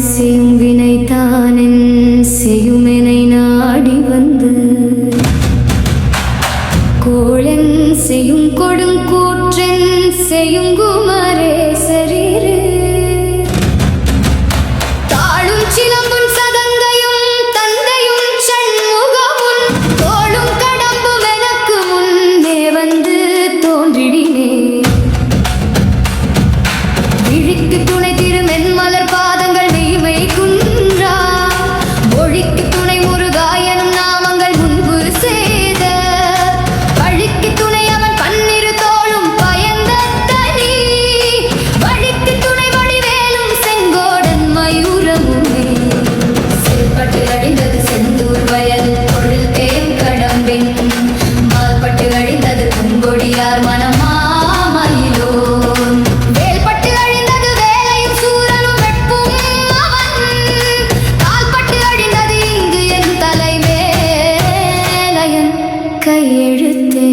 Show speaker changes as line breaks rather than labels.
செய்யும் வினைத்தானென் செய்யுமெனை நாடி வந்து கோளென் செய்யும் கொடுங்கூற்றென் செய்யும் குமரே சரீரே தாழும் சிலம்பும் சதங்கையும் தந்தையும் சண்முகமும் தோளும் கடம்பும் எனக்கு முன்னே வந்து தோன்றிடினே விழிக்கு துணை திருமென் மலர் பாதங்கள் மெய்மை குன்றா மொழிக்கு துணை முருகாயனும் நாமங்கள் முன்பு செய்த வழிக்கு துணை அவன் பன்னிரு தோளும் பயந்த தனி வழிக்கு துணை வடிவேலும் செங்கோடன் மயூரமுமே செல்பட்டு அடிந்தது செந்தூர் வயல் பொருள் தேம் கடம்பின் மால்பட்டு அடிந்தது பூங்கொடியார் மனமா கையெழுத்தே